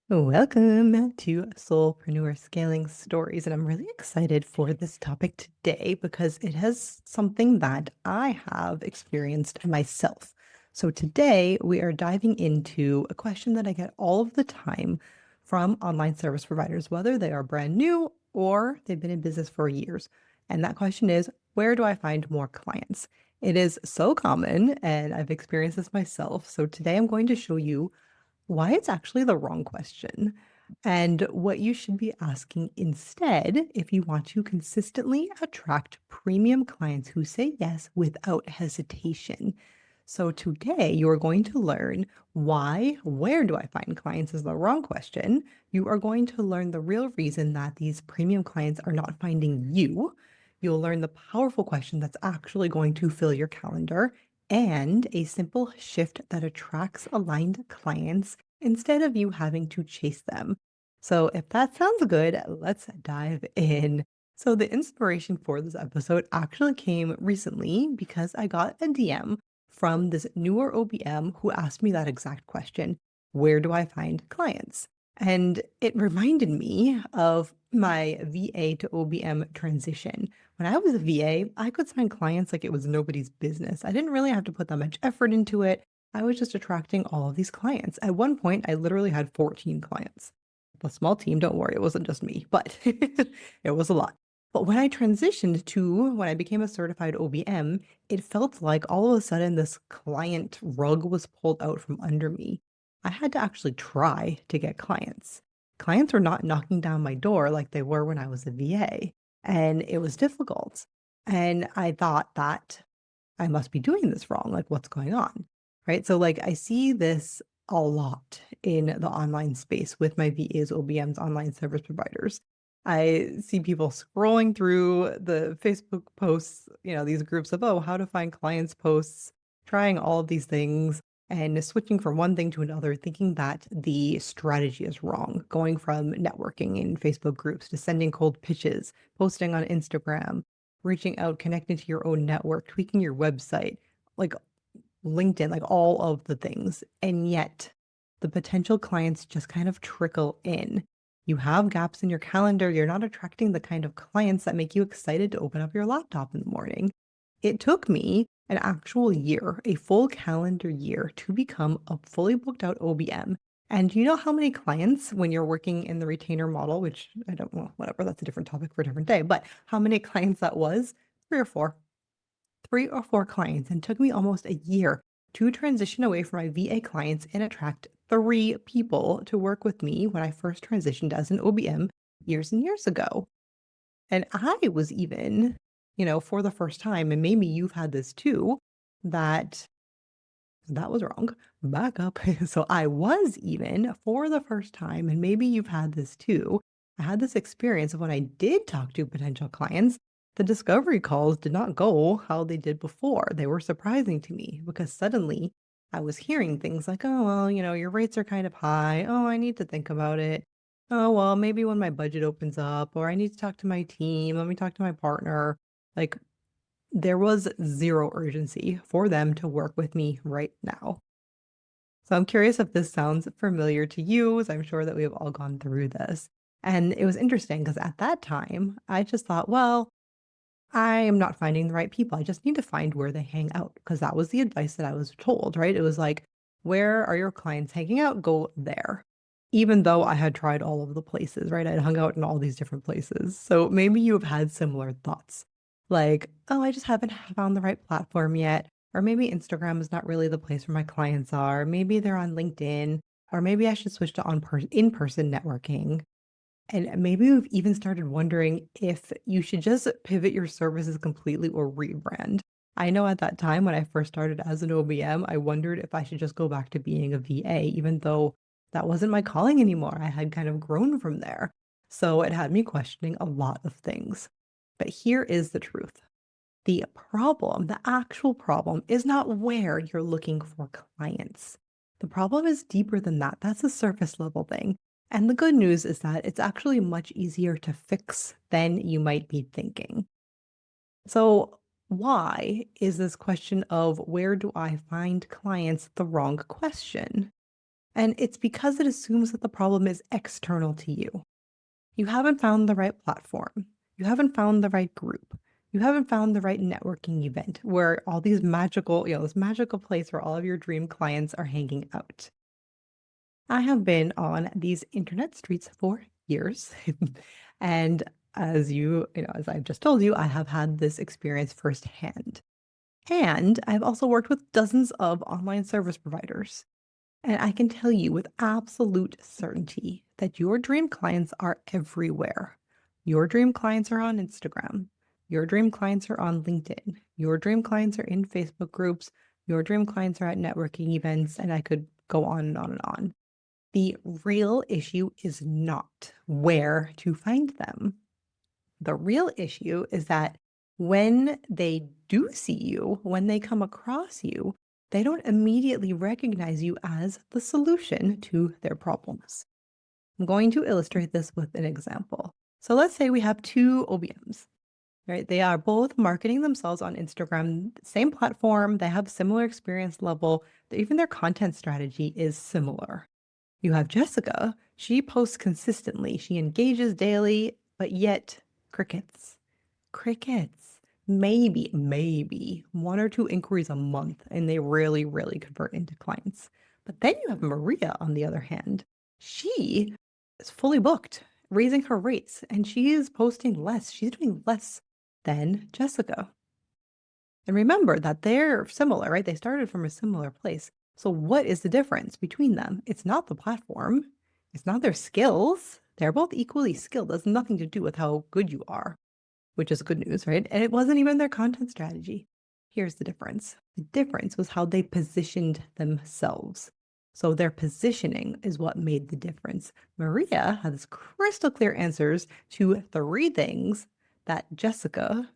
Welcome to Soulpreneur Scaling Stories. And I'm really excited for this topic today because it has something that I have experienced myself. So, today we are diving into a question that I get all of the time from online service providers, whether they are brand new or they've been in business for years. And that question is, where do I find more clients? It is so common, and I've experienced this myself. So, today I'm going to show you why it's actually the wrong question and what you should be asking instead if you want to consistently attract premium clients who say yes without hesitation. So, today you're going to learn why, where do I find clients is the wrong question. You are going to learn the real reason that these premium clients are not finding you. You'll learn the powerful question that's actually going to fill your calendar and a simple shift that attracts aligned clients instead of you having to chase them. So, if that sounds good, let's dive in. So, the inspiration for this episode actually came recently because I got a DM from this newer OBM who asked me that exact question. Where do I find clients? And it reminded me of my VA to OBM transition. When I was a VA, I could sign clients like it was nobody's business. I didn't really have to put that much effort into it. I was just attracting all of these clients. At one point, I literally had 14 clients. A small team, don't worry, it wasn't just me, but it was a lot. But when I transitioned to when I became a certified OBM, it felt like all of a sudden this client rug was pulled out from under me. I had to actually try to get clients. Clients were not knocking down my door like they were when I was a VA, and it was difficult. And I thought that I must be doing this wrong. Like, what's going on? Right. So, like, I see this a lot in the online space with my VAs, OBMs, online service providers. I see people scrolling through the Facebook posts, these groups of, oh, how to find clients posts, trying all of these things and switching from one thing to another, thinking that the strategy is wrong, going from networking in Facebook groups to sending cold pitches, posting on Instagram, reaching out, connecting to your own network, tweaking your website, like LinkedIn, like all of the things. And yet the potential clients just kind of trickle in. You have gaps in your calendar. You're not attracting the kind of clients that make you excited to open up your laptop in the morning. It took me an actual year, a full calendar year, to become a fully booked out OBM. And do you know how many clients when you're working in the retainer model, which I don't, well, whatever, that's a different topic for a different day, but how many clients that was? Three or four. 3 or 4 clients, and took me almost a year to transition away from my VA clients and attract 3 people to work with me when I first transitioned as an OBM years and years ago. And I was even, for the first time, and maybe you've had this too, that that was wrong. Back up. So I was even for the first time, and maybe you've had this too. I had this experience of when I did talk to potential clients, the discovery calls did not go how they did before. They were surprising to me because suddenly I was hearing things like, oh, well, your rates are kind of high. Oh, I need to think about it. Oh, well, maybe when my budget opens up, or I need to talk to my team. Let me talk to my partner. Like, there was zero urgency for them to work with me right now. So I'm curious if this sounds familiar to you, as I'm sure that we have all gone through this. And it was interesting because at that time, I just thought, well, I am not finding the right people. I just need to find where they hang out because that was the advice that I was told, right? It was like, where are your clients hanging out? Go there. Even though I had tried all of the places, right? I'd hung out in all these different places. So maybe you've had similar thoughts like, oh, I just haven't found the right platform yet. Or maybe Instagram is not really the place where my clients are. Maybe they're on LinkedIn, or maybe I should switch to in person networking. And maybe we've even started wondering if you should just pivot your services completely or rebrand. I know at that time when I first started as an OBM, I wondered if I should just go back to being a VA, even though that wasn't my calling anymore. I had kind of grown from there. So it had me questioning a lot of things. But here is the truth. The problem, the actual problem, is not where you're looking for clients. The problem is deeper than that. That's a surface level thing. And the good news is that it's actually much easier to fix than you might be thinking. So, why is this question of where do I find clients the wrong question? And it's because it assumes that the problem is external to you. You haven't found the right platform. You haven't found the right group. You haven't found the right networking event where all these magical, this magical place where all of your dream clients are hanging out. I have been on these internet streets for years. And as I've just told you, I have had this experience firsthand. And I've also worked with dozens of online service providers. And I can tell you with absolute certainty that your dream clients are everywhere. Your dream clients are on Instagram. Your dream clients are on LinkedIn. Your dream clients are in Facebook groups. Your dream clients are at networking events. And I could go on and on and on. The real issue is not where to find them. The real issue is that when they do see you, when they come across you, they don't immediately recognize you as the solution to their problems. I'm going to illustrate this with an example. So let's say we have two OBMs, right? They are both marketing themselves on Instagram, same platform, they have similar experience level, even their content strategy is similar. You have Jessica. She posts consistently. She engages daily, but yet crickets. Crickets. Maybe one or two inquiries a month, and they rarely convert into clients. But then you have Maria, on the other hand. She is fully booked, raising her rates, and she is posting less. She's doing less than Jessica. And remember that they're similar, right? They started from a similar place. So what is the difference between them? It's not the platform. It's not their skills. They're both equally skilled. It has nothing to do with how good you are, which is good news, right? And it wasn't even their content strategy. Here's the difference. The difference was how they positioned themselves. So their positioning is what made the difference. Maria has crystal clear answers to three things that Jessica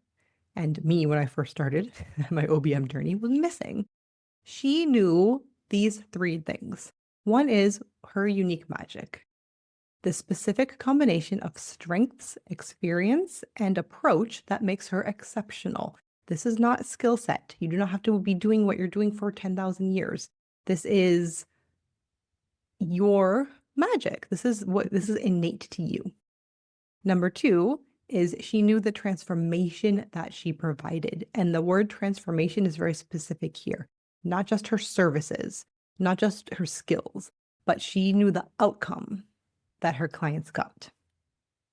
and me when I first started my OBM journey was missing. She knew these three things. One is her unique magic, the specific combination of strengths, experience, and approach that makes her exceptional. This is not skill set. You do not have to be doing what you're doing for 10,000 years. This is your magic. This is innate to you. Number two is she knew the transformation that she provided. And the word transformation is very specific here, not just her services, not just her skills, but she knew the outcome that her clients got.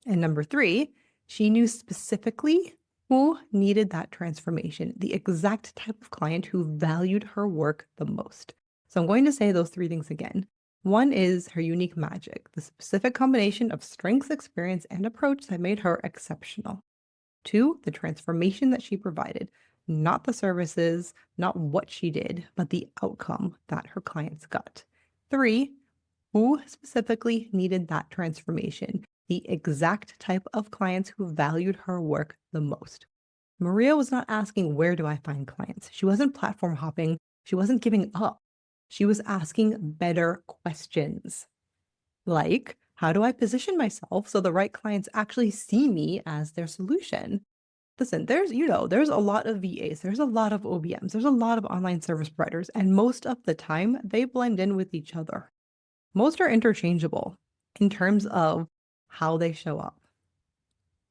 And number three, she knew specifically who needed that transformation, the exact type of client who valued her work the most. So I'm going to say those three things again. One is her unique magic, the specific combination of strengths, experience, and approach that made her exceptional. Two, the transformation that she provided, not the services, not what she did, but the outcome that her clients got. Three, who specifically needed that transformation, the exact type of clients who valued her work the most. Maria was not asking, where do I find clients? She wasn't platform hopping. She wasn't giving up. She was asking better questions like, how do I position myself so the right clients actually see me as their solution? Listen, there's a lot of VAs, there's a lot of OBMs, there's a lot of online service providers, and most of the time they blend in with each other. Most are interchangeable in terms of how they show up.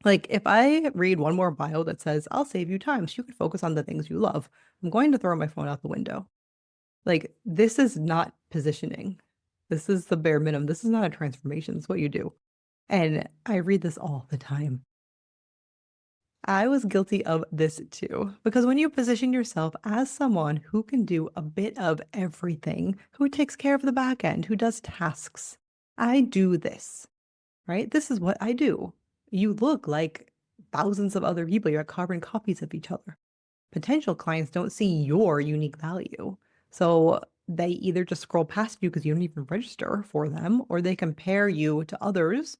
Like if I read one more bio that says, I'll save you time so you can focus on the things you love, I'm going to throw my phone out the window. Like, this is not positioning. This is the bare minimum. This is not a transformation. It's what you do. And I read this all the time. I was guilty of this too, because when you position yourself as someone who can do a bit of everything, who takes care of the back end, who does tasks, I do this, right? This is what I do. You look like thousands of other people. You're carbon copies of each other. Potential clients don't see your unique value. So they either just scroll past you because you don't even register for them, or they compare you to others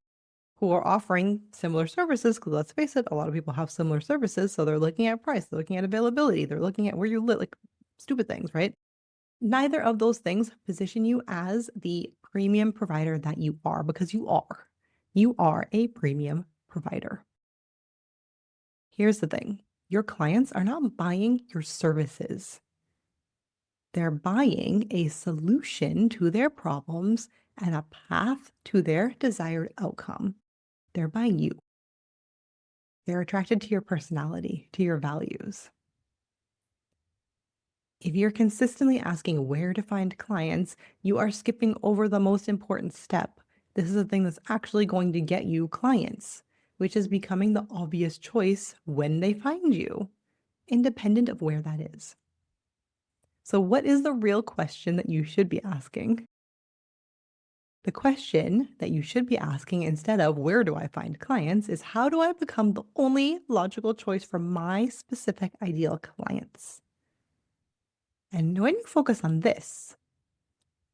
who are offering similar services. Because let's face it, a lot of people have similar services. So they're looking at price, they're looking at availability, they're looking at where you live, like stupid things, right? Neither of those things position you as the premium provider that you are, because you are. You are a premium provider. Here's the thing. Your clients are not buying your services. They're buying a solution to their problems and a path to their desired outcome. They're buying you. They're attracted to your personality, to your values. If you're consistently asking where to find clients, you are skipping over the most important step. This is the thing that's actually going to get you clients, which is becoming the obvious choice when they find you, independent of where that is. So, what is the real question that you should be asking? The question that you should be asking instead of where do I find clients is how do I become the only logical choice for my specific ideal clients? And when you focus on this,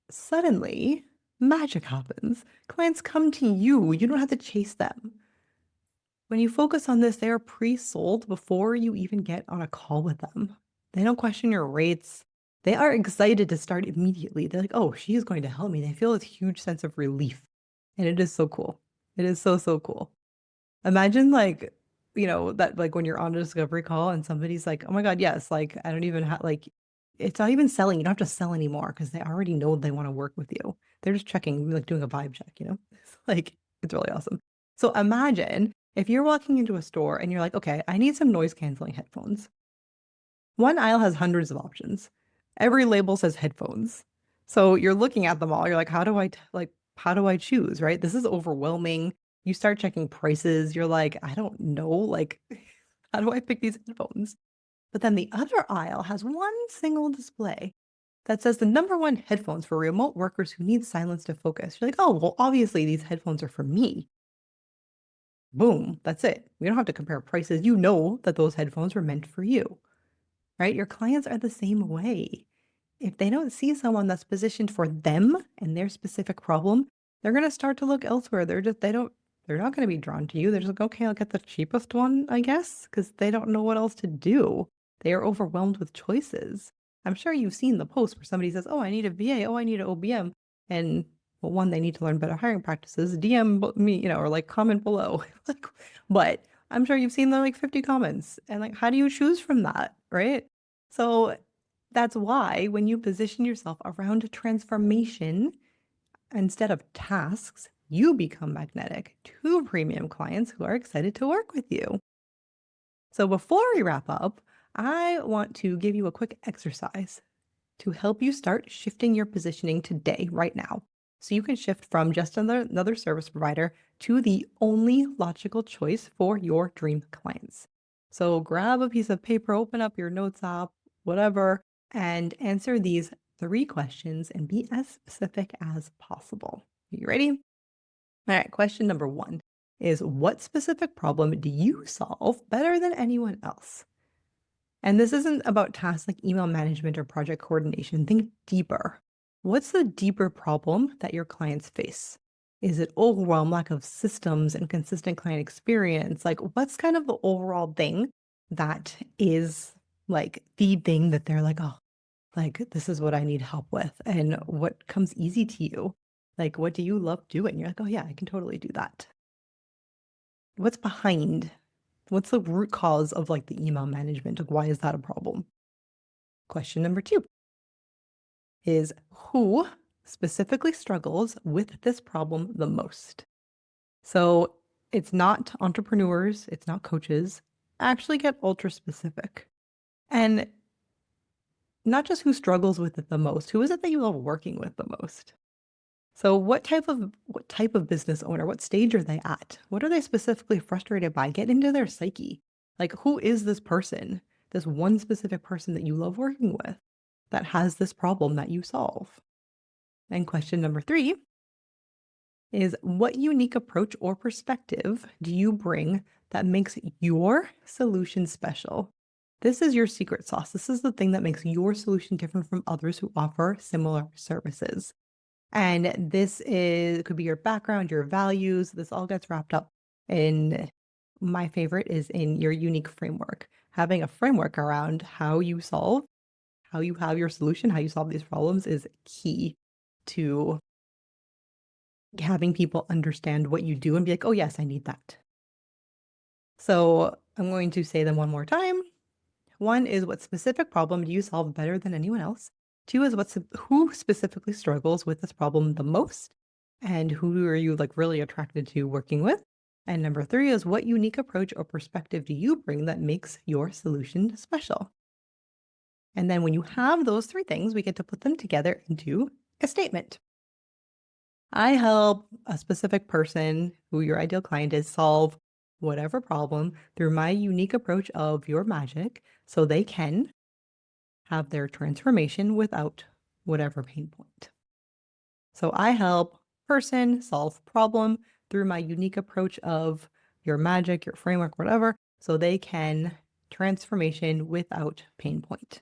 suddenly magic happens. Clients come to you. You don't have to chase them. When you focus on this, they are pre-sold before you even get on a call with them. They don't question your rates. They are excited to start immediately. They're like, oh, she is going to help me. They feel this huge sense of relief. And it is so cool. It is so, so cool. Imagine like, that like when you're on a discovery call and somebody's like, oh my God, yes, like I don't even have like, it's not even selling. You don't have to sell anymore because they already know they want to work with you. They're just checking, like doing a vibe check. It's like, it's really awesome. So imagine if you're walking into a store and you're like, okay, I need some noise canceling headphones. One aisle has hundreds of options. Every label says headphones. So you're looking at them all. You're like, how do I choose, right? This is overwhelming. You start checking prices. You're like, I don't know, like, how do I pick these headphones? But then the other aisle has one single display that says the number one headphones for remote workers who need silence to focus. You're like, oh, well, obviously these headphones are for me. Boom, that's it. We don't have to compare prices. You know that those headphones were meant for you, right? Your clients are the same way. If they don't see someone that's positioned for them and their specific problem, they're going to start to look elsewhere. They're not going to be drawn to you. They're just like, okay, I'll get the cheapest one, I guess, because they don't know what else to do. They are overwhelmed with choices. I'm sure you've seen the post where somebody says, oh, I need a VA. Oh, I need an OBM. And well, one, they need to learn better hiring practices. DM me, or like comment below. But I'm sure you've seen the like 50 comments and like, how do you choose from that? Right. So that's why when you position yourself around a transformation instead of tasks, you become magnetic to premium clients who are excited to work with you. So before we wrap up, I want to give you a quick exercise to help you start shifting your positioning today, right now. So you can shift from just another service provider to the only logical choice for your dream clients. So grab a piece of paper, open up your notes app, whatever, and answer these 3 questions and be as specific as possible. You ready? All right, question number 1 is what specific problem do you solve better than anyone else? And this isn't about tasks like email management or project coordination. Think deeper. What's the deeper problem that your clients face? Is it overwhelm, lack of systems and consistent client experience? Like, what's kind of the overall thing that is like the thing that they're like, oh, like, this is what I need help with? And what comes easy to you? Like, what do you love doing? You're like, oh, yeah, I can totally do that. What's behind? What's the root cause of like the email management? Like, why is that a problem? Question number 2 is who specifically struggles with this problem the most? So it's not entrepreneurs, it's not coaches. Actually get ultra specific. And not just who struggles with it the most, who is it that you love working with the most? So what type of business owner, what stage are they at? What are they specifically frustrated by? Get into their psyche. Like who is this person? This one specific person that you love working with that has this problem that you solve. And question number 3 is what unique approach or perspective do you bring that makes your solution special? This is your secret sauce. This is the thing that makes your solution different from others who offer similar services. And could be your background, your values. This all gets wrapped up in my favorite is in your unique framework. Having a framework around how you solve, how you have your solution, how you solve these problems is key to having people understand what you do and be like, oh, yes, I need that. So I'm going to say them one more time. 1 is what specific problem do you solve better than anyone else? Two is who specifically struggles with this problem the most, and who are you like really attracted to working with? And number three is what unique approach or perspective do you bring that makes your solution special? And then when you have those three things, we get to put them together into a statement. I help a specific person who your ideal client is solve whatever problem through my unique approach of your magic so they can have their transformation without whatever pain point. So I help person solve problem through my unique approach of your magic, your framework, whatever, so they can transformation without pain point.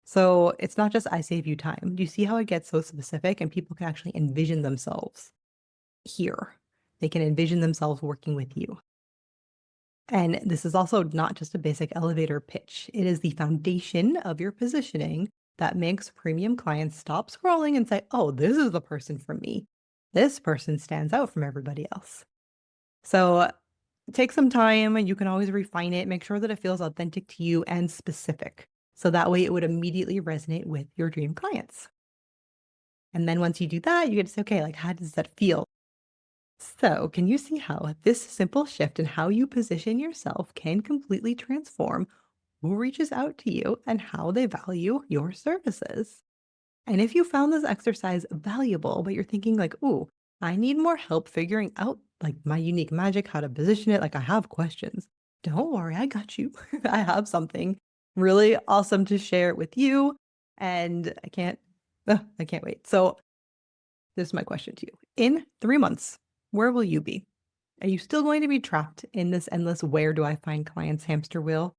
So it's not just I save you time. Do you see how it gets so specific and people can actually envision themselves here? They can envision themselves working with you. And this is also not just a basic elevator pitch. It is the foundation of your positioning that makes premium clients stop scrolling and say, oh, this is the person for me. This person stands out from everybody else. So take some time and you can always refine it. Make sure that it feels authentic to you and specific. So that way it would immediately resonate with your dream clients. And then once you do that, you get to say, okay, like, how does that feel? So, can you see how this simple shift in how you position yourself can completely transform who reaches out to you and how they value your services? And if you found this exercise valuable, but you're thinking like, "Ooh, I need more help figuring out like my unique magic, how to position it, like I have questions." Don't worry, I got you. I have something really awesome to share with you and I can't wait. So, this is my question to you. In 3 months, where will you be? Are you still going to be trapped in this endless where do I find clients hamster wheel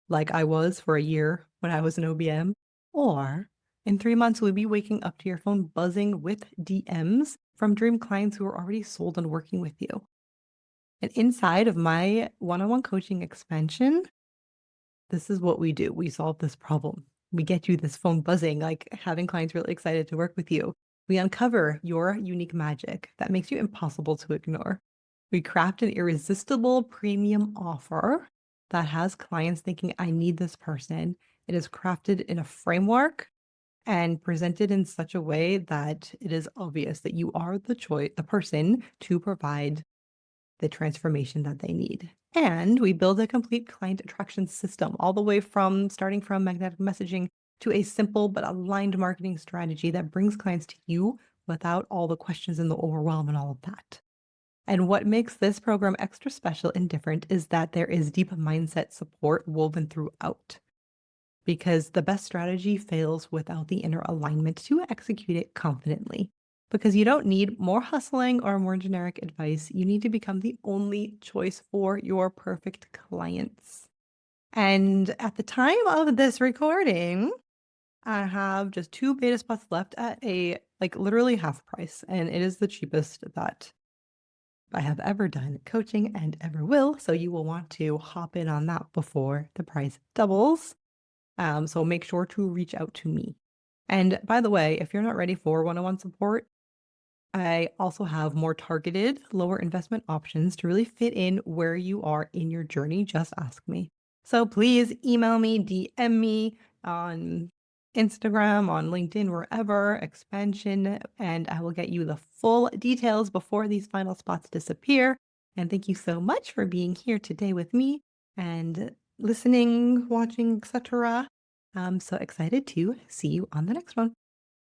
like I was for a year when I was an OBM? Or in 3 months, will you be waking up to your phone buzzing with DMs from dream clients who are already sold and working with you? And inside of my one-on-one coaching expansion, this is what we do. We solve this problem. We get you this phone buzzing, like having clients really excited to work with you. We uncover your unique magic that makes you impossible to ignore. We craft an irresistible premium offer that has clients thinking, I need this person. It is crafted in a framework and presented in such a way that it is obvious that you are the person to provide the transformation that they need. And we build a complete client attraction system all the way from starting from magnetic messaging to a simple but aligned marketing strategy that brings clients to you without all the questions and the overwhelm and all of that. And what makes this program extra special and different is that there is deep mindset support woven throughout. Because the best strategy fails without the inner alignment to execute it confidently. Because you don't need more hustling or more generic advice. You need to become the only choice for your perfect clients. And at the time of this recording, I have just 2 beta spots left at a like literally half price. And it is the cheapest that I have ever done coaching and ever will. So you will want to hop in on that before the price doubles. So make sure to reach out to me. And by the way, if you're not ready for one-on-one support, I also have more targeted, lower investment options to really fit in where you are in your journey. Just ask me. So please email me, DM me on Instagram, on LinkedIn, wherever, expansion, and I will get you the full details before these final spots disappear. And thank you so much for being here today with me and listening, watching, etc. I'm so excited to see you on the next one.